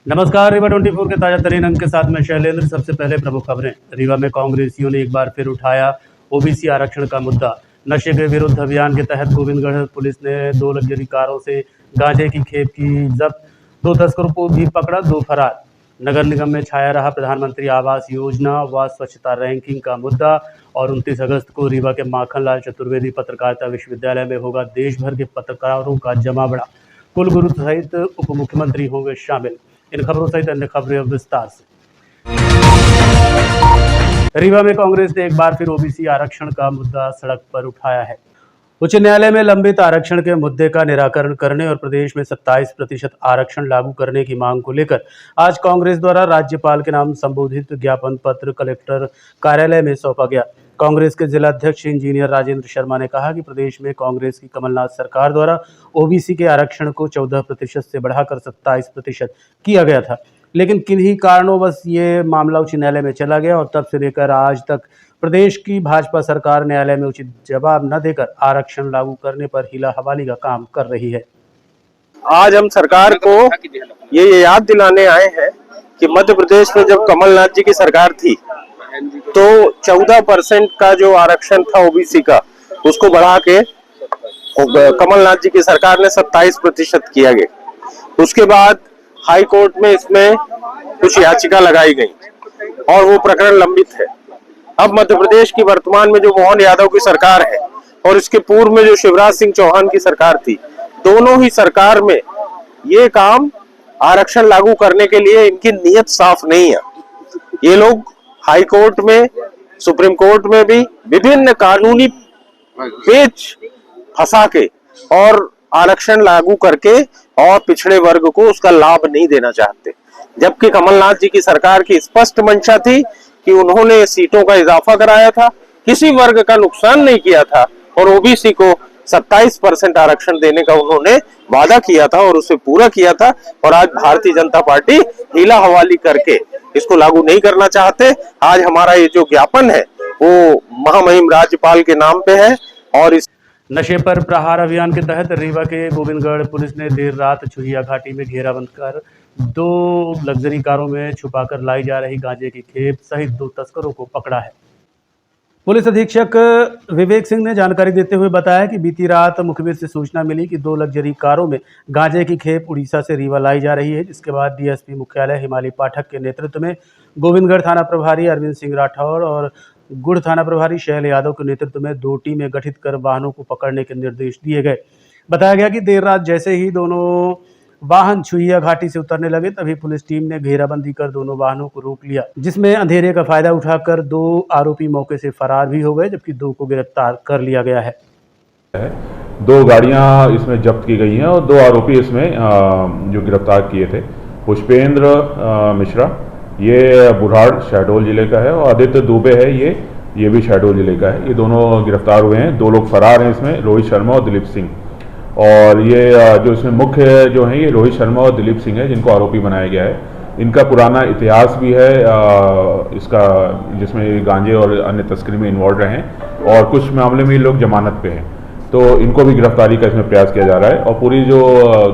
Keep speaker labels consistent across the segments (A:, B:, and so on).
A: नमस्कार। रीवा 24 के ताजा तरीन अंक के साथ मैं शैलेंद्र। सबसे पहले प्रमुख खबरें। रीवा में कांग्रेसियों ने एक बार फिर उठाया ओबीसी आरक्षण का मुद्दा। नशे के विरुद्ध अभियान के तहत गोविंदगढ़ पुलिस ने 2 लग्जरी कारों से गांजे की खेप की जब्त। 2 तस्करों को भी पकड़ा, 2 फरार। नगर निगम में छाया रहा प्रधानमंत्री आवास योजना व स्वच्छता रैंकिंग का मुद्दा। और 29 अगस्त को रीवा के माखनलाल चतुर्वेदी पत्रकारिता विश्वविद्यालय में होगा देश भर के पत्रकारों का जमावड़ा। कुलगुरु सहित उप मुख्यमंत्री होंगे शामिल। इन खबरों सहित अन्य खबरें अब विस्तार से। रीवा में कांग्रेस ने एक बार फिर ओबीसी आरक्षण का मुद्दा सड़क पर उठाया है। उच्च न्यायालय में लंबित आरक्षण के मुद्दे का निराकरण करने और प्रदेश में 27% आरक्षण लागू करने की मांग को लेकर आज कांग्रेस द्वारा राज्यपाल के नाम संबोधित ज्ञापन पत्र कलेक्टर कार्यालय में सौंपा गया। कांग्रेस के जिला अध्यक्ष इंजीनियर राजेंद्र शर्मा ने कहा कि प्रदेश में कांग्रेस की कमलनाथ सरकार द्वारा ओबीसी के आरक्षण को 14% से बढ़ाकर 27% किया गया था, लेकिन किन्हीं कारणोंवश ये मामला उच्च न्यायालय में चला गया और तब से लेकर आज तक प्रदेश की भाजपा सरकार न्यायालय में उचित जवाब न देकर आरक्षण लागू करने पर हीला हवाली का काम कर रही है।
B: आज हम सरकार को ये याद दिलाने आए हैं कि मध्य प्रदेश में जब कमलनाथ जी की सरकार थी तो 14% का जो आरक्षण था ओबीसी का, उसको बढ़ा के कमलनाथ जी की सरकार ने 27% किया गया। उसके बाद हाई कोर्ट में इसमें कुछ याचिका लगाई गई और वो प्रकरण लंबित है। अब मध्य प्रदेश की वर्तमान में जो मोहन यादव की सरकार है और इसके पूर्व में जो शिवराज सिंह चौहान की सरकार थी, दोनों ही सरकार में ये काम आरक्षण लागू करने के लिए इनकी नीयत साफ नहीं है। ये लोग हाई कोर्ट में, सुप्रीम कोर्ट में भी विभिन्न कानूनी पेच फंसा के और आरक्षण लागू करके और पिछड़े वर्ग को उसका लाभ नहीं देना चाहते, जबकि कमलनाथ जी की सरकार की स्पष्ट मंशा थी कि उन्होंने सीटों का इजाफा कराया था, किसी वर्ग का नुकसान नहीं किया था और ओबीसी को 27% आरक्षण देने का उन्होंने वादा किया था और उसे पूरा किया था। और आज भारतीय जनता पार्टी हीला हवाली करके इसको लागू नहीं करना चाहते। आज हमारा ये जो ज्ञापन है वो महामहिम राज्यपाल के नाम पे है। और इस
A: नशे पर प्रहार अभियान के तहत रीवा के गोविंदगढ़ पुलिस ने देर रात छुरिया घाटी में घेराबंद कर 2 लग्जरी कारों में छुपाकर लाई जा रही गांजे की खेप सहित 2 तस्करों को पकड़ा है। पुलिस अधीक्षक विवेक सिंह ने जानकारी देते हुए बताया कि बीती रात मुखबिर से सूचना मिली कि 2 लग्जरी कारों में गांजे की खेप उड़ीसा से रीवा लाई जा रही है, जिसके बाद डीएसपी मुख्यालय हिमालय पाठक के नेतृत्व में गोविंदगढ़ थाना प्रभारी अरविंद सिंह राठौर और गुड़ थाना प्रभारी शैल यादव के नेतृत्व में 2 टीमें गठित कर वाहनों को पकड़ने के निर्देश दिए गए। बताया गया कि देर रात जैसे ही दोनों वाहन छुहिया घाटी से उतरने लगे तभी पुलिस टीम ने घेराबंदी कर दोनों वाहनों को रोक लिया, जिसमें अंधेरे का फायदा उठाकर 2 आरोपी मौके से फरार भी हो गए, जबकि 2 को गिरफ्तार कर लिया गया है।
C: 2 गाड़ियां इसमें जब्त की गई हैं और 2 आरोपी इसमें जो गिरफ्तार किए थे, पुष्पेंद्र मिश्रा ये बुढ़ाड़ शहडोल जिले का है और आदित्य दुबे है ये भी शहडोल जिले का है। ये दोनों गिरफ्तार हुए हैं। 2 लोग फरार हैं इसमें, रोहित शर्मा और दिलीप सिंह। और ये जो इसमें मुख्य जो हैं ये रोहित शर्मा और दिलीप सिंह है, जिनको आरोपी बनाया गया है। इनका पुराना इतिहास भी है इसका, जिसमें गांजे और अन्य तस्करी में इन्वॉल्व रहे हैं और कुछ मामले में ये लोग जमानत पे हैं, तो इनको भी गिरफ्तारी का इसमें प्रयास किया जा रहा है। और पूरी जो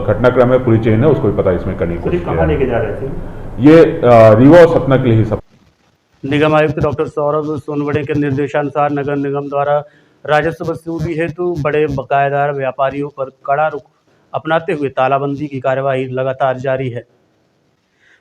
C: घटनाक्रम है, पूरी चेन है, उसको भी पता इसमें करने की कोशिश
A: कहाँ लेके जा रहे थे?
C: ये रीवा और सतना के लिए ही सब।
A: निगम आयुक्त डॉक्टर सौरभ सोनवड़े के निर्देशानुसार नगर निगम द्वारा राजस्व वसूली हेतु बड़े बकायेदार व्यापारियों पर कड़ा रुख अपनाते हुए तालाबंदी की कार्यवाही लगातार जारी है।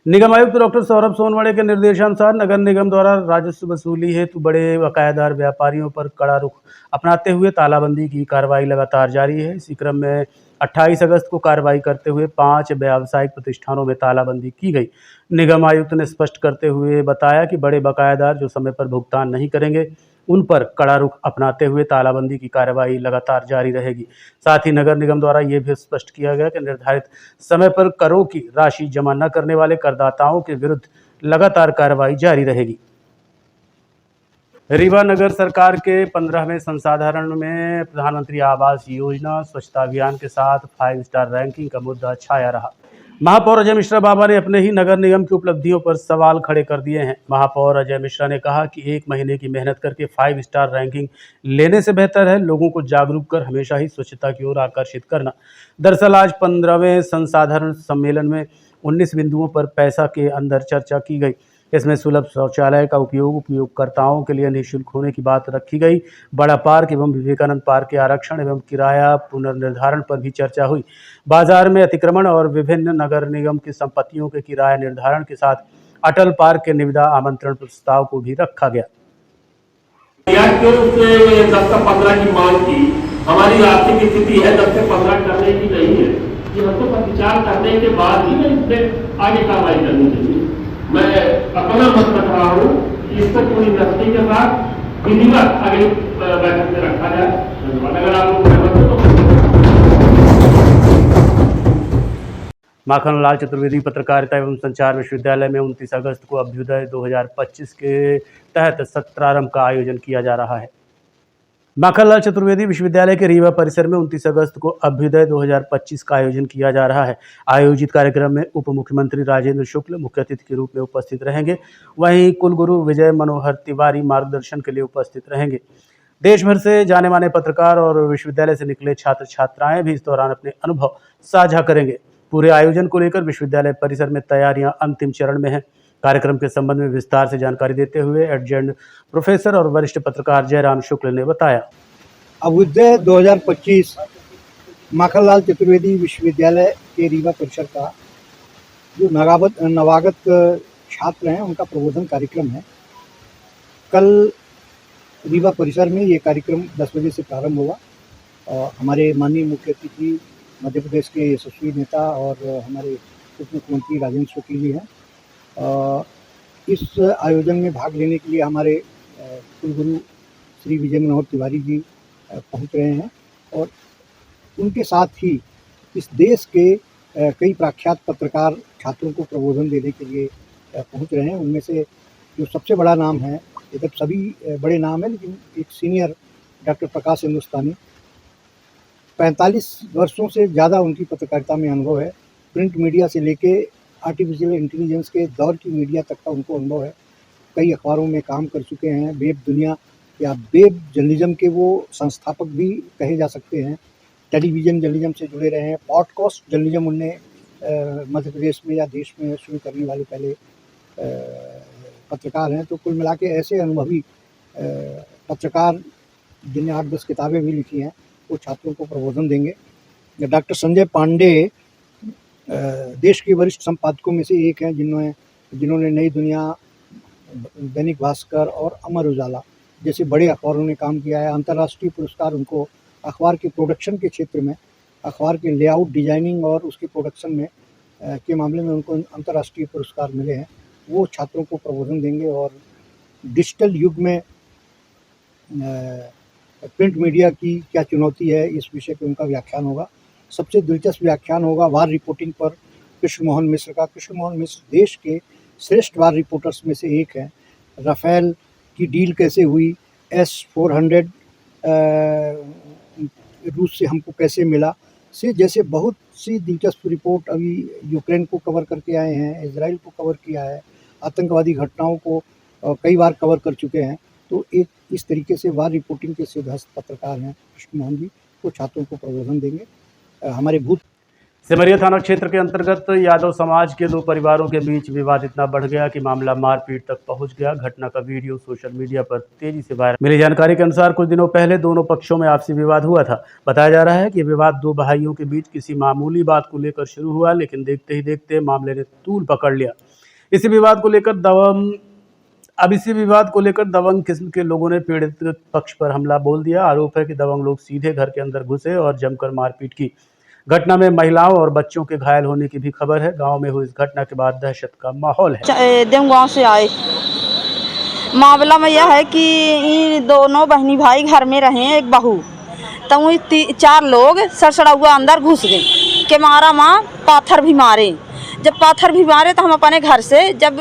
A: निगम आयुक्त डॉक्टर सौरभ सोनवड़े के निर्देशानुसार नगर निगम द्वारा राजस्व वसूली हेतु बड़े बकायेदार व्यापारियों पर कड़ा रुख अपनाते हुए तालाबंदी की कार्रवाई लगातार जारी है। इसी क्रम में 28 अगस्त को कार्रवाई करते हुए 5 व्यावसायिक प्रतिष्ठानों में तालाबंदी की गई। निगम आयुक्त ने स्पष्ट करते हुए बताया कि बड़े बकायेदार जो समय पर भुगतान नहीं करेंगे उन पर कड़ा रुख अपनाते हुए तालाबंदी की कार्रवाई लगातार जारी रहेगी। साथ ही नगर निगम द्वारा ये भी स्पष्ट किया गया कि निर्धारित समय पर करों की राशि जमा न करने वाले करदाताओं के विरुद्ध लगातार कार्रवाई जारी रहेगी। रीवा नगर सरकार के 15वें संसाधरण में प्रधानमंत्री आवास योजना स्वच्छता अभियान के साथ 5 स्टार रैंकिंग का मुद्दा छाया रहा। महापौर अजय मिश्रा बाबा ने अपने ही नगर निगम की उपलब्धियों पर सवाल खड़े कर दिए हैं। महापौर अजय मिश्रा ने कहा कि 1 महीने की मेहनत करके 5 स्टार रैंकिंग लेने से बेहतर है लोगों को जागरूक कर हमेशा ही स्वच्छता की ओर आकर्षित करना। दरअसल आज 15वें संसाधरण सम्मेलन में 19 बिंदुओं पर पैसा के अंदर चर्चा की गई। इसमें सुलभ शौचालय का उपयोग उपयोगकर्ताओं के लिए निःशुल्क होने की बात रखी गई। बड़ा पार्क एवं विवेकानंद पार्क के आरक्षण एवं किराया पुनर्निर्धारण पर भी चर्चा हुई। बाजार में अतिक्रमण और विभिन्न नगर निगम की संपत्तियों के किराया निर्धारण के साथ अटल पार्क के निविदा आमंत्रण प्रस्ताव को भी रखा गया।
D: क्यों उसने 10 से 15 की मांग की? हमारी आर्थिक स्थिति है 10 से 15 करने की नहीं है। ये हमको पर विचार करने के बाद ही मैं इससे आगे कार्रवाई करनी चाहिए। मैं अपना मत रख रहा हूँ कि इसको पूरी नस्ती के साथ विधिवत अगली बैठक में रखा जाए। धन्यवाद। अगर आप लोग सहमत हो तो
A: माखनलाल चतुर्वेदी पत्रकारिता एवं संचार विश्वविद्यालय में 29 अगस्त को अभ्युदय 2025 के तहत सत्रारंभ का आयोजन किया जा रहा है। माखनलाल चतुर्वेदी विश्वविद्यालय के रीवा परिसर में 29 अगस्त को अभ्युदय 2025 का आयोजन किया जा रहा है। आयोजित कार्यक्रम में उप मुख्यमंत्री राजेंद्र शुक्ल मुख्य अतिथि के रूप में उपस्थित रहेंगे। वहीं कुलगुरु विजय मनोहर तिवारी मार्गदर्शन के लिए उपस्थित रहेंगे। देश भर से जाने माने पत्रकार और विश्वविद्यालय से निकले छात्र छात्राएं भी इस दौरान अपने अनुभव साझा करेंगे। पूरे आयोजन को लेकर विश्वविद्यालय परिसर में तैयारियां अंतिम चरण में हैं। कार्यक्रम के संबंध में विस्तार से जानकारी देते हुए एडजंट प्रोफेसर और वरिष्ठ पत्रकार जयराम शुक्ल ने बताया।
E: अभ्युदय 2025 माखनलाल चतुर्वेदी विश्वविद्यालय के रीवा परिसर का जो नवागत छात्र हैं उनका प्रबोधन कार्यक्रम है। कल रीवा परिसर में ये कार्यक्रम 10 बजे से प्रारंभ हुआ और हमारे माननीय मुख्य अतिथि मध्य प्रदेश के यशस्वी नेता और हमारे उप मुख्यमंत्री राजेंद्र शुक्ल जी हैं। इस आयोजन में भाग लेने के लिए हमारे कुलगुरु श्री विजय मनोहर तिवारी जी पहुंच रहे हैं और उनके साथ ही इस देश के कई प्रख्यात पत्रकार छात्रों को प्रबोधन देने के लिए पहुंच रहे हैं। उनमें से जो सबसे बड़ा नाम है, ये सब सभी बड़े नाम हैं, लेकिन एक सीनियर डॉक्टर प्रकाश हिंदुस्तानी 45 वर्षों से ज़्यादा उनकी पत्रकारिता में अनुभव है। प्रिंट मीडिया से लेके आर्टिफिशियल इंटेलिजेंस के दौर की मीडिया तक का उनको अनुभव है। कई अखबारों में काम कर चुके हैं। वेब दुनिया या वेब जर्नलिज्म के वो संस्थापक भी कहे जा सकते हैं। टेलीविज़न जर्नलिज्म से जुड़े रहे हैं। पॉडकास्ट जर्नलिज्म उनने मध्य प्रदेश में या देश में शुरू करने वाले पहले पत्रकार हैं। तो कुल मिला के ऐसे अनुभवी पत्रकार जिन्हें 8-10 किताबें भी लिखी हैं वो छात्रों को प्रबोधन देंगे। डॉक्टर संजय पांडे देश के वरिष्ठ संपादकों में से एक हैं जिन्होंने नई दुनिया, दैनिक भास्कर और अमर उजाला जैसे बड़े अखबारों में काम किया है। अंतर्राष्ट्रीय पुरस्कार उनको अखबार के प्रोडक्शन के क्षेत्र में, अखबार के लेआउट डिजाइनिंग और उसके प्रोडक्शन में के मामले में उनको अंतर्राष्ट्रीय पुरस्कार मिले हैं। वो छात्रों को प्रबोधन देंगे और डिजिटल युग में प्रिंट मीडिया की क्या चुनौती है इस विषय पर उनका व्याख्यान होगा। सबसे दिलचस्प व्याख्यान होगा वार रिपोर्टिंग पर कृष्ण मोहन मिश्र का। कृष्ण मोहन मिश्र देश के श्रेष्ठ वार रिपोर्टर्स में से एक हैं। राफेल की डील कैसे हुई, S-400 रूस से हमको कैसे मिला से जैसे बहुत सी दिलचस्प रिपोर्ट अभी यूक्रेन को कवर करके आए हैं, इजराइल को कवर किया है, आतंकवादी घटनाओं को कई बार कवर कर चुके हैं। तो एक इस तरीके से वार रिपोर्टिंग के सिद्धहस्त पत्रकार हैं कृष्ण मोहन जी, वो छात्रों को प्रबोधन देंगे। हमारे भूत
A: सिमरिया थाना क्षेत्र के अंतर्गत यादव समाज के 2 परिवारों के बीच विवाद इतना बढ़ गया कि मामला मारपीट तक पहुंच गया। घटना का वीडियो सोशल मीडिया पर तेजी से वायरल। मिली जानकारी के अनुसार कुछ दिनों पहले दोनों पक्षों में आपसी विवाद हुआ था। बताया जा रहा है कि विवाद 2 भाइयों के बीच किसी मामूली बात को लेकर शुरू हुआ, लेकिन देखते ही देखते मामले ने तूल पकड़ लिया। इसी विवाद को लेकर दबंग किस्म के लोगों ने पीड़ित पक्ष पर हमला बोल दिया। आरोप है कि दबंग लोग सीधे घर के अंदर घुसे और जमकर मारपीट की। घटना में महिलाओं और बच्चों के घायल होने की भी खबर है। गांव में हुई इस घटना के बाद दहशत का माहौल है।
F: देवगांव से आए। मामला में यह है कि ये दोनों बहनी भाई घर में रहे, एक बहू, तो 4 लोग सड़सड़ाउआ अंदर घुस गए के मारा माँ पाथर भी मारे। जब पाथर भी मारे तो हम अपने घर से जब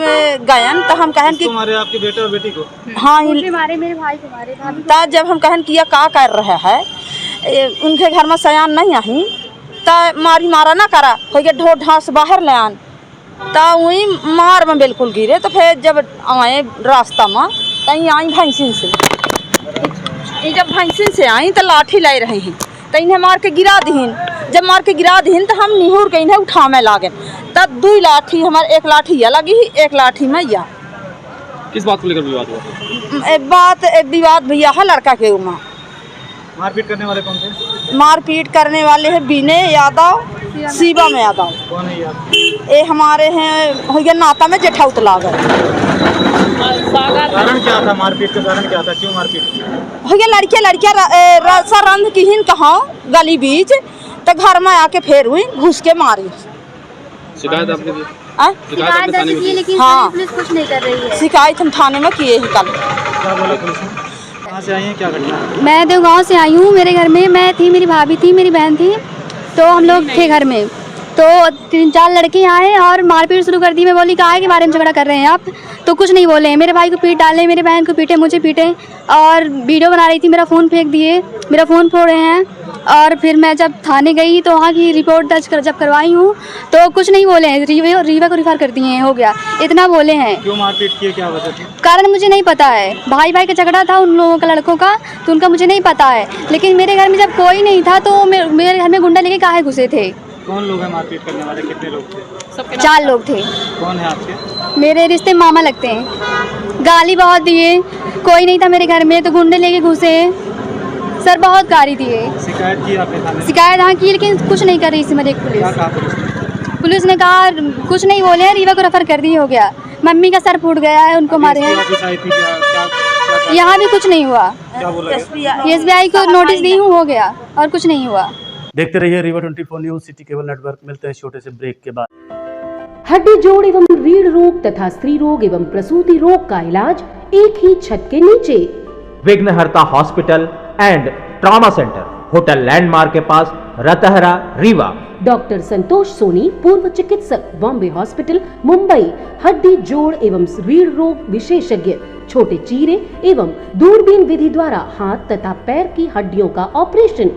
F: गए तो हम कहन कि मारे आपके बेटे और बेटी को, हाँ मारे, मेरे भाई को मारे। तब जब हम कहन कि यह का कर रहा है, उनके घर में सयान नहीं आई तो मारा ना करा हो गया, ढो ढांस बाहर ले आन तो वही मार में बिल्कुल गिरे। तो फिर जब आए रास्ता में तो आई भैंसिन से, जब भैंसिन से आई तो लाठी ले रहे हैं तो इन्हें मार के गिरा दीन। जब मार के गिरा दीन तो हम निहुर के इन्हें उठावे लागे दू लाठी हमारे, एक लाठी या लगी एक लाठी में या।
G: किस बात को लेकर विवाद हुआ?
F: विवाद भैया है लड़का के उमा।
G: मारपीट करने वाले कौन थे?
F: मारपीट करने वाले हैं विनय यादव, शिवम यादव।
G: कौन है याद?
F: ये हमारे हैं हो नाता में जेठाउत लागल।
G: कारण क्या था मारपीट का? कारण क्या था, क्यों मारपीट की?
F: हो गया लड़कियां रसा रंध की हिन कहा गली बीच, तो घर में आके फिर हुई घुस के मारी।
G: शिकायत आपने दी?
H: शिकायत दर्ज की लेकिन
F: हाँ।
H: पुलिस कुछ नहीं कर रही है।
F: शिकायत हम थाने में किए ही कल।
G: क्या बोला पुलिस ने? कहाँ से आई हैं, क्या घटना?
H: मैं देवगांव से आई हूँ। मेरे घर में मैं थी, मेरी भाभी थी, मेरी बहन थी, तो हम लोग थे घर में। तो 3-4 लड़के आए और मारपीट शुरू कर दी। मैं बोली कहा है के बारे में झगड़ा कर रहे हैं आप? तो कुछ नहीं बोले। मेरे भाई को पीट डाले, मेरे बहन को पीटे, मुझे पीटे और वीडियो बना रही थी, मेरा फ़ोन फेंक दिए, मेरा फ़ोन फोड़े हैं। और फिर मैं जब थाने गई तो वहाँ की रिपोर्ट दर्ज जब करवाई हूँ तो कुछ नहीं बोले हैं, रीवा को रिफ़र कर दिए हैं, हो गया इतना बोले हैं।
G: क्यों मारपीट किए, क्या वजह थी?
H: कारण मुझे नहीं पता है। भाई का झगड़ा था उन लोगों का, लड़कों का, तो उनका मुझे नहीं पता है। लेकिन मेरे घर में जब कोई नहीं था तो मेरे घर में गुंडा लेके काहे घुसे थे?
G: कौन लोग हैं मारपीट करने वाले, कितने लोग थे?
H: 4 लोग थे।
G: कौन है आपके?
H: मेरे रिश्ते मामा लगते हैं। गाली बहुत दिए, कोई नहीं था मेरे घर में तो गुंडे लेके घुसे। सर बहुत गाली दिए।
G: शिकायत की आपने थाने?
H: शिकायत हाँ की, लेकिन कुछ नहीं कर रही थी मेरे पुलिस।
G: क्या कहा पुलिस ने?
H: पुलिस ने कहा कुछ नहीं बोले, रीवा को रेफर कर दिए, हो गया। मम्मी का सर फूट गया है, उनको मारे हैं।
G: ऑफिस आई थी, क्या
H: यहाँ भी कुछ नहीं हुआ।
G: क्या बोला गया?
H: SBI को नोटिस दी हूँ, हो गया, और कुछ नहीं हुआ।
A: देखते रहिए Rewa 24 news, city cable network. मिलते हैं छोटे से ब्रेक के बाद।
I: हड्डी जोड़ एवं रीढ़ रोग तथा स्त्री रोग एवं प्रसूति रोग का इलाज एक ही छत के नीचे।
J: विघ्नहर्ता hospital and trauma centre, hotel landmark के पास, रतहरा, रीवा।
I: डॉक्टर संतोष सोनी, पूर्व चिकित्सक, बॉम्बे हॉस्पिटल, मुंबई। हड्डी जोड़ एवं रीढ़ रोग विशेषज्ञ, छोटे चीरे एवं दूरबीन विधि द्वारा हाथ तथा पैर की हड्डियों का ऑपरेशन।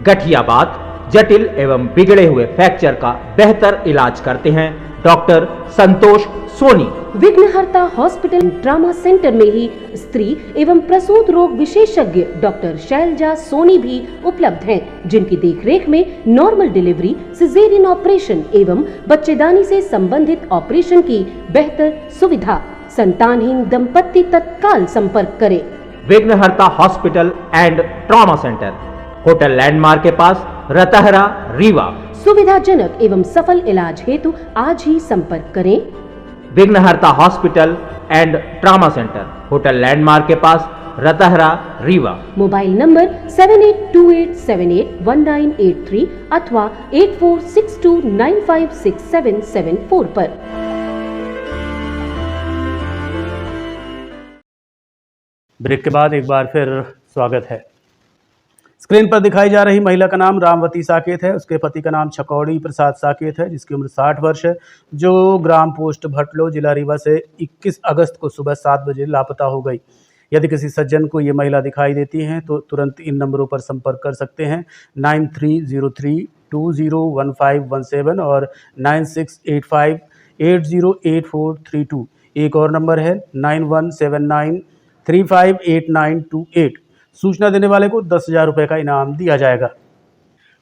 J: गठियाबात, जटिल एवं बिगड़े हुए फ्रैक्चर का बेहतर इलाज करते हैं डॉक्टर संतोष सोनी।
I: विघ्नहर्ता हॉस्पिटल ट्रॉमा सेंटर में ही स्त्री एवं प्रसूत रोग विशेषज्ञ डॉक्टर शैलजा सोनी भी उपलब्ध हैं, जिनकी देखरेख में नॉर्मल डिलीवरी, सिजेरियन ऑपरेशन एवं बच्चेदानी से संबंधित ऑपरेशन की बेहतर सुविधा। संतानहीन दंपत्ति तत्काल संपर्क करें।
J: विघ्नहर्ता hospital and trauma centre, hotel landmark के पास, रतहरा, रीवा।
I: सुविधाजनक एवं सफल इलाज हेतु आज ही संपर्क करें।
J: विघ्नहर्ता hospital and trauma centre, hotel landmark के पास, रतहरा, रीवा।
I: मोबाइल नंबर 7828781983 अथवा 8462956774 पर।
A: ब्रेक के बाद एक बार फिर स्वागत है। स्क्रीन पर दिखाई जा रही महिला का नाम रामवती साकेत है। उसके पति का नाम छकौड़ी प्रसाद साकेत है, जिसकी उम्र 60 वर्ष है, जो ग्राम पोस्ट भटलो, जिला रीवा से 21 अगस्त को सुबह 7 बजे लापता हो गई। यदि किसी सज्जन को ये महिला दिखाई देती हैं तो तुरंत इन नंबरों पर संपर्क कर सकते हैं 9303201517 और 9685808432। एक और नंबर है 9179358928। सूचना देने वाले को 10,000 रुपये का इनाम दिया जाएगा।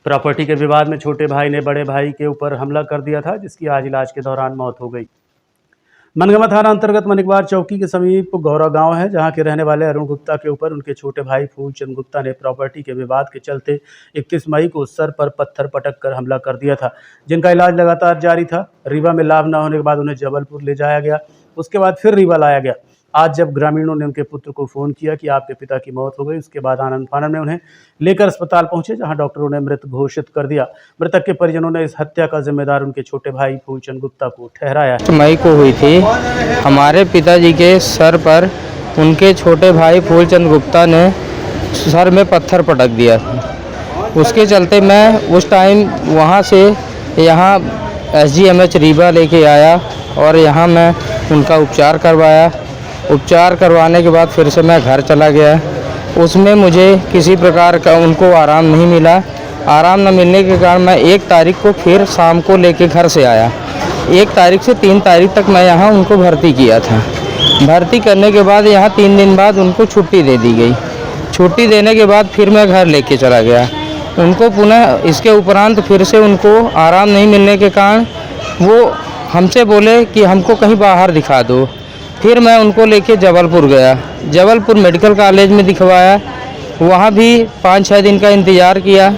A: प्रॉपर्टी के विवाद में छोटे भाई ने बड़े भाई के ऊपर हमला कर दिया था, जिसकी आज इलाज के दौरान मौत हो गई। मनगमा थाना अंतर्गत मनिकवार चौकी के समीप गौरा गांव है, जहां के रहने वाले अरुण गुप्ता के ऊपर उनके छोटे भाई फूलचंद गुप्ता ने प्रॉपर्टी के विवाद के चलते 31 मई को सर पर पत्थर पटक कर हमला कर दिया था, जिनका इलाज लगातार जारी था। रीवा में लाभ न होने के बाद उन्हें जबलपुर ले जाया गया, उसके बाद फिर रीवा लाया गया। आज जब ग्रामीणों ने उनके पुत्र को फ़ोन किया कि आपके पिता की मौत हो गई, उसके बाद आनंद फानन में उन्हें लेकर अस्पताल पहुंचे, जहां डॉक्टरों ने मृत घोषित कर दिया। मृतक के परिजनों ने इस हत्या का जिम्मेदार उनके छोटे भाई फूलचंद गुप्ता को ठहराया है।
K: मई को हुई थी। हमारे पिताजी के सर पर उनके छोटे भाई फूलचंद गुप्ता ने सर में पत्थर पटक दिया था। उसके चलते मैं उस टाइम वहाँ से यहाँ SGMH रीवा लेके आया और यहाँ मैं उनका उपचार करवाया। उपचार करवाने के बाद फिर से मैं घर चला गया। उसमें मुझे किसी प्रकार का उनको आराम नहीं मिला। आराम न मिलने के कारण मैं 1 तारीख को फिर शाम को लेके घर से आया। 1 तारीख से 3 तारीख तक मैं यहाँ उनको भर्ती किया था। भर्ती करने के बाद यहाँ 3 दिन बाद उनको छुट्टी दे दी गई। छुट्टी देने के बाद फिर मैं घर लेके चला गया। उनको पुनः इसके उपरांत फिर से उनको आराम नहीं मिलने के कारण वो हमसे बोले कि हमको कहीं बाहर दिखा दो। फिर मैं उनको लेके जबलपुर गया, जबलपुर मेडिकल कॉलेज में दिखवाया, वहाँ भी 5-6 दिन का इंतज़ार किया।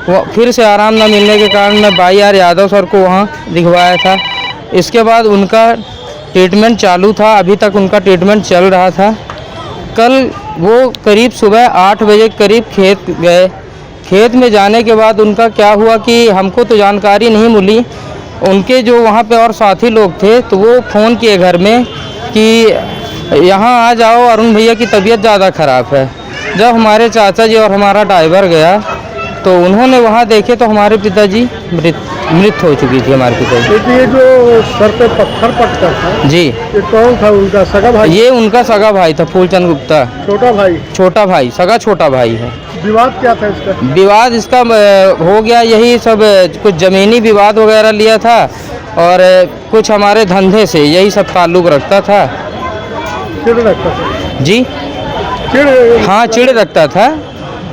K: वो फिर से आराम न मिलने के कारण मैं YR यादव सर को वहाँ दिखवाया था। इसके बाद उनका ट्रीटमेंट चालू था, अभी तक उनका ट्रीटमेंट चल रहा था। कल वो करीब सुबह 8 बजे करीब खेत गए। खेत में जाने के बाद उनका क्या हुआ कि हमको तो जानकारी नहीं मिली, उनके जो वहाँ पे और साथी लोग थे तो वो फ़ोन किए घर में कि यहाँ आ जाओ, अरुण भैया की तबीयत ज़्यादा ख़राब है। जब हमारे चाचा जी और हमारा ड्राइवर गया तो उन्होंने वहाँ देखे तो हमारे पिताजी मृत हो चुकी थी हमारे पिताजी।
E: तो ये जो सर पे पत्थर पटका था
K: जी,
E: ये कौन था? उनका सगा भाई?
K: ये उनका सगा भाई था, फूलचंद गुप्ता।
E: छोटा भाई?
K: छोटा भाई, सगा छोटा भाई है।
E: विवाद क्या था इसका?
K: विवाद इसका हो गया यही सब, कुछ ज़मीनी विवाद वगैरह लिया था और कुछ हमारे धंधे से यही सब ताल्लुक़ रखता था।
E: चिड़ रखता था
K: जी, हाँ चिड़ रखता था।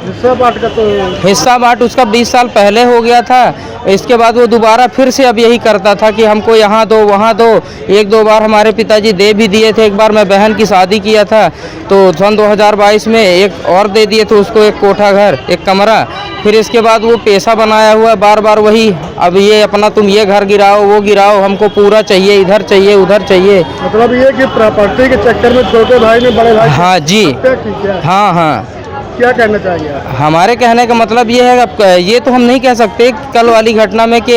E: हिस्सा बांट का तो
K: हिस्सा बांट उसका 20 साल पहले हो गया था। इसके बाद वो दोबारा फिर से अब यही करता था कि हमको यहाँ दो वहाँ दो। 1-2 बार हमारे पिताजी दे भी दिए थे। एक बार मैं बहन की शादी किया था तो सन 2022 में एक और दे दिए थे उसको, एक कोठा घर, एक कमरा। फिर इसके बाद वो पैसा बनाया हुआ है बार बार वही, अब ये अपना तुम ये घर गिराओ वो गिराओ, हमको पूरा चाहिए, इधर चाहिए उधर चाहिए।
E: मतलब ये कि प्रॉपर्टी के चक्कर में छोटे भाई ने बड़े भाई
K: हाँ जी, हाँ हाँ।
E: क्या कहना चाहिए आप?
K: हमारे कहने का मतलब ये है कि ये तो हम नहीं कह सकते कल वाली घटना में कि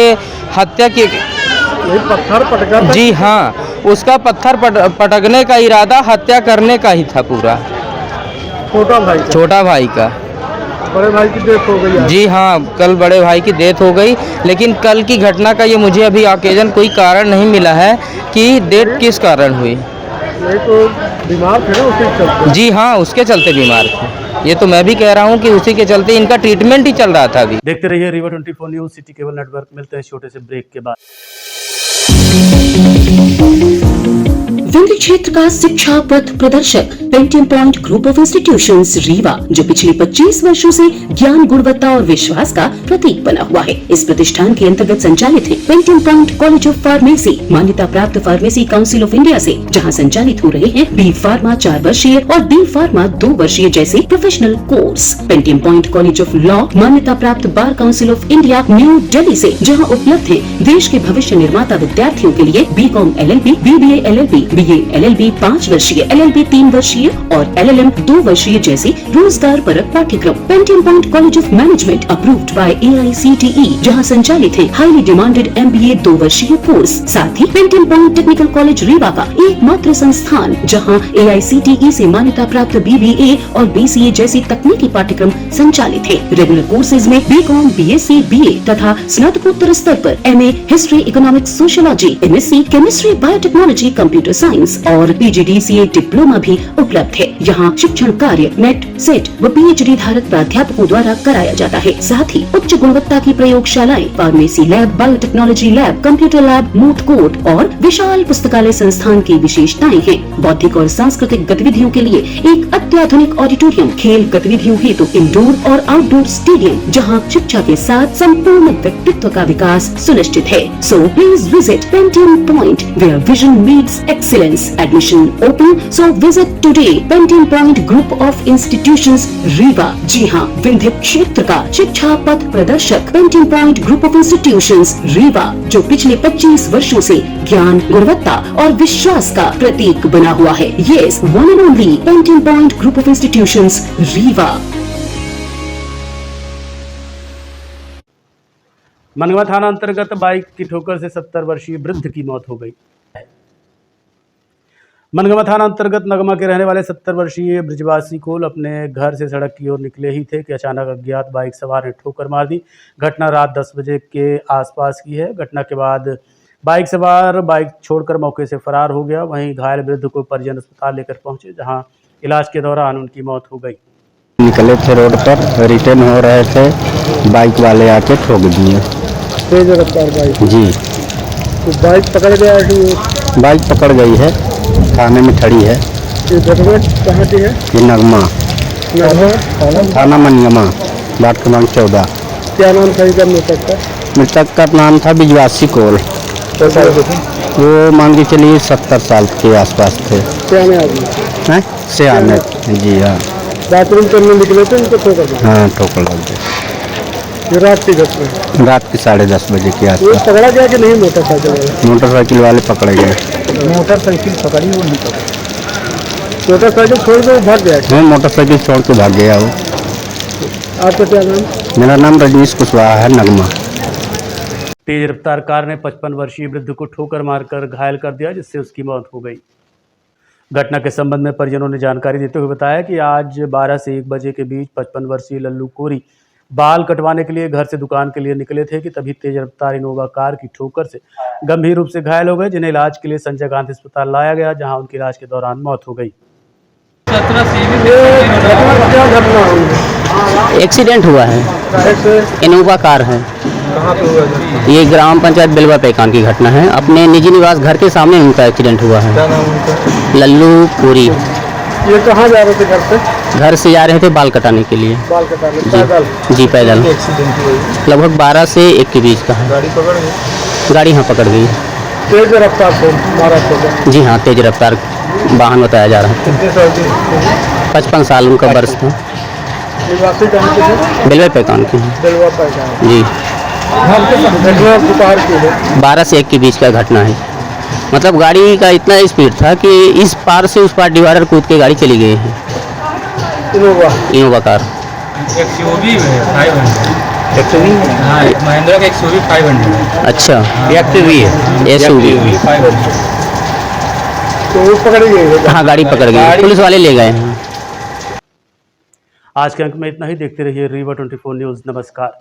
K: हत्या की,
E: पत्थर पटका था?
K: जी हाँ, उसका पत्थर पटकने का इरादा हत्या करने का ही था पूरा। छोटा भाई का
E: बड़े भाई की डेथ हो गई?
K: जी हाँ, कल बड़े भाई की डेथ हो गई। लेकिन कल की घटना का ये मुझे अभी ऑकेजन कोई कारण नहीं मिला है कि डेथ किस कारण हुई।
E: नहीं तो बीमार थे ना उसके चलते?
K: जी हाँ, उसके चलते बीमार थे। ये तो मैं भी कह रहा हूँ कि उसी के चलते इनका ट्रीटमेंट ही चल रहा था अभी।
A: देखते रहिए Rewa 24 news city cable network. मिलते हैं छोटे से ब्रेक के बाद।
I: विंध्य क्षेत्र का शिक्षा पथ प्रदर्शक Pentium Point Group of Institutions Rewa, जो पिछले 25 वर्षों से ज्ञान, गुणवत्ता और विश्वास का प्रतीक बना हुआ है। इस प्रतिष्ठान के अंतर्गत संचालित है Pentium point college of pharmacy, मान्यता प्राप्त फार्मेसी काउंसिल ऑफ इंडिया से, जहां संचालित हो रहे हैं बी फार्मा 4 वर्षीय और डी फार्मा 2 वर्षीय जैसे professional course. Pentium point college of law, मान्यता प्राप्त bar council of India new Delhi से, जहाँ उपलब्ध है देश के भविष्य निर्माता विद्यार्थियों के लिए BCom LLB, BBA LLB, BA LLB 5 वर्षीय, LLB 3 वर्षीय और LLM 2 वर्षीय जैसे रोजगार परक पाठ्यक्रम। Pentium point college of management approved by AICTE, जहां संचालित है हाईली डिमांडेड MBA 2 वर्षीय कोर्स। साथ ही Pentium Point Technical College Rewa का एकमात्र संस्थान जहां AICTE से मान्यता प्राप्त BBA और BCA जैसी तकनीकी पाठ्यक्रम संचालित है। रेगुलर कोर्सेज में BCom, BSc, BA तथा स्नातकोत्तर स्तर पर MA history, economics, sociology, MSc chemistry, biotechnology, computer science और PGDCA डिप्लोमा भी उपलब्ध है। यहाँ शिक्षण कार्य नेट, सेट व PhD धारक प्राध्यापकों द्वारा कराया जाता है। साथ ही उच्च गुणवत्ता की प्रयोगशालाएं, pharmacy lab, biotechnology lab, computer lab, moot court और विशाल पुस्तकालय संस्थान की विशेषताएं हैं। बौद्धिक और सांस्कृतिक गतिविधियों के लिए एक अत्याधुनिक ऑडिटोरियम, खेल गतिविधियों हेतु इंडोर और आउटडोर स्टेडियम, जहाँ शिक्षा के साथ संपूर्ण व्यक्तित्व का विकास सुनिश्चित है। So please visit Pentium Point where vision meets excellence. Admission open, so visit today Pentium Point Group of Institutions Rewa. जी हाँ, विंध्य क्षेत्र का शिक्षा पथ प्रदर्शक Pentium Point Group of Institutions Rewa, जो पिछले 25 वर्षों से ज्ञान, गुणवत्ता और विश्वास का प्रतीक बना हुआ है। Yes, one and only Pentium Point Group of Institutions Rewa.
A: Mangawan थाना अंतर्गत बाइक की ठोकर से 70 वर्षीय वृद्ध की मौत हो गई। मनगवा थाना अंतर्गत नगमा के रहने वाले 70 वर्षीय ब्रिजवासी कोल अपने घर से सड़क की ओर निकले ही थे कि अचानक अज्ञात बाइक सवार ने ठोकर मार दी। घटना रात 10 बजे के आसपास की है। घटना के बाद बाइक सवार बाइक छोड़कर मौके से फरार हो गया। वहीं घायल वृद्ध को परिजन अस्पताल लेकर पहुंचे, जहां इलाज के दौरान उनकी मौत हो गई।
L: निकले थे रोड पर, रिटर्न हो रहे थे, बाइक वाले आके ठोक दिए।
E: तेज रफ्तार बाइक?
L: जी।
E: तो बाइक पकड़ गया कि?
L: बाइक पकड़ गई है, थाने में खड़ी है।
E: ये घटना कहाँ की है?
L: ये नगमा थाना मनगमा, वार्ड क्रमांक 14।
E: क्या नाम था इनका मृतक का?
L: मृतक का नाम था ब्रिजवासी कोल। वो मान के चलिए 70 साल के आसपास थे।
E: सियाने आदमी
L: हैं? सियाने, जी हाँ।
E: बाथरूम करने निकले थे, उनको ठोकर लगा।
L: हाँ, ठोकर लग गई।
E: ये रात की 10 बजे,
L: रात के 10:30 बजे के
E: ये
L: आसपास।
E: पकड़ा गया कि नहीं मोटरसाइकिल वाला?
L: मोटरसाइकिल वाले पकड़े गए।
E: मोटरसाइकिल पकड़ी, वो नहीं पकड़ी। मोटरसाइकिल छोड़ के वो भाग गया।
L: हाँ, मोटरसाइकिल छोड़ के भाग गया वो।
E: आपका क्या नाम?
L: मेरा नाम रजनीश कुशवाहा है, नगमा।
A: तेज रफ्तार कार ने 55 वर्षीय वृद्ध को ठोकर मारकर घायल कर दिया, जिससे उसकी मौत हो गई। घटना के संबंध में परिजनों ने जानकारी देते हुए बताया कि आज 12 से 1 बजे के बीच 55 वर्षीय लल्लू कोरी बाल कटवाने के लिए घर से दुकान के लिए निकले थे कि तभी तेज रफ्तार इनोवा कार की ठोकर से गंभीर रूप से घायल हो गए, जिन्हें इलाज के लिए संजय गांधी अस्पताल लाया गया, जहां उनकी इलाज के दौरान मौत हो गई।
K: एक्सीडेंट हुआ है, इनोवा कार है। ये ग्राम पंचायत बिलवा पैकान की घटना है। अपने निजी निवास घर के सामने उनका एक्सीडेंट हुआ है। लल्लू पूरी।
E: ये कहाँ जा रहे थे? घर से?
K: घर से जा रहे थे बाल कटाने के लिए।
E: बाल कटाने? पैदल?
K: जी पैदल। लगभग 12 से 1 के बीच का है।
E: गाड़ी पकड़ गई?
K: गाड़ी हाँ पकड़ गई।
E: तेज रफ्तार से मारा था?
K: जी हाँ, तेज रफ्तार वाहन बताया जा रहा है।
E: कितने साल की?
K: 55 साल उनका वर्ष था।
E: निवासी कहाँ के थे?
K: बिलवा पैकान की है।
E: बिलवा पैकान।
K: जी।
E: घटना दोपहर की है?
K: 12 से 1 के बीच का घटना है। मतलब गाड़ी का इतना स्पीड था कि इस पार से उस पार डिवाइडर कूद के गाड़ी चली गई है। Innova car.
G: एक्सयूवी है 500। हाँ, महिंद्रा का एक्सयूवी 500।
K: अच्छा, एक्सयूवी है। एसयूवी।
E: तो वो पकड़ गई?
K: हाँ, गाड़ी पकड़ गई, पुलिस वाले ले गए हैं।
A: आज के अंक में इतना ही। देखते रहिए रीवा 24 न्यूज़। नमस्कार।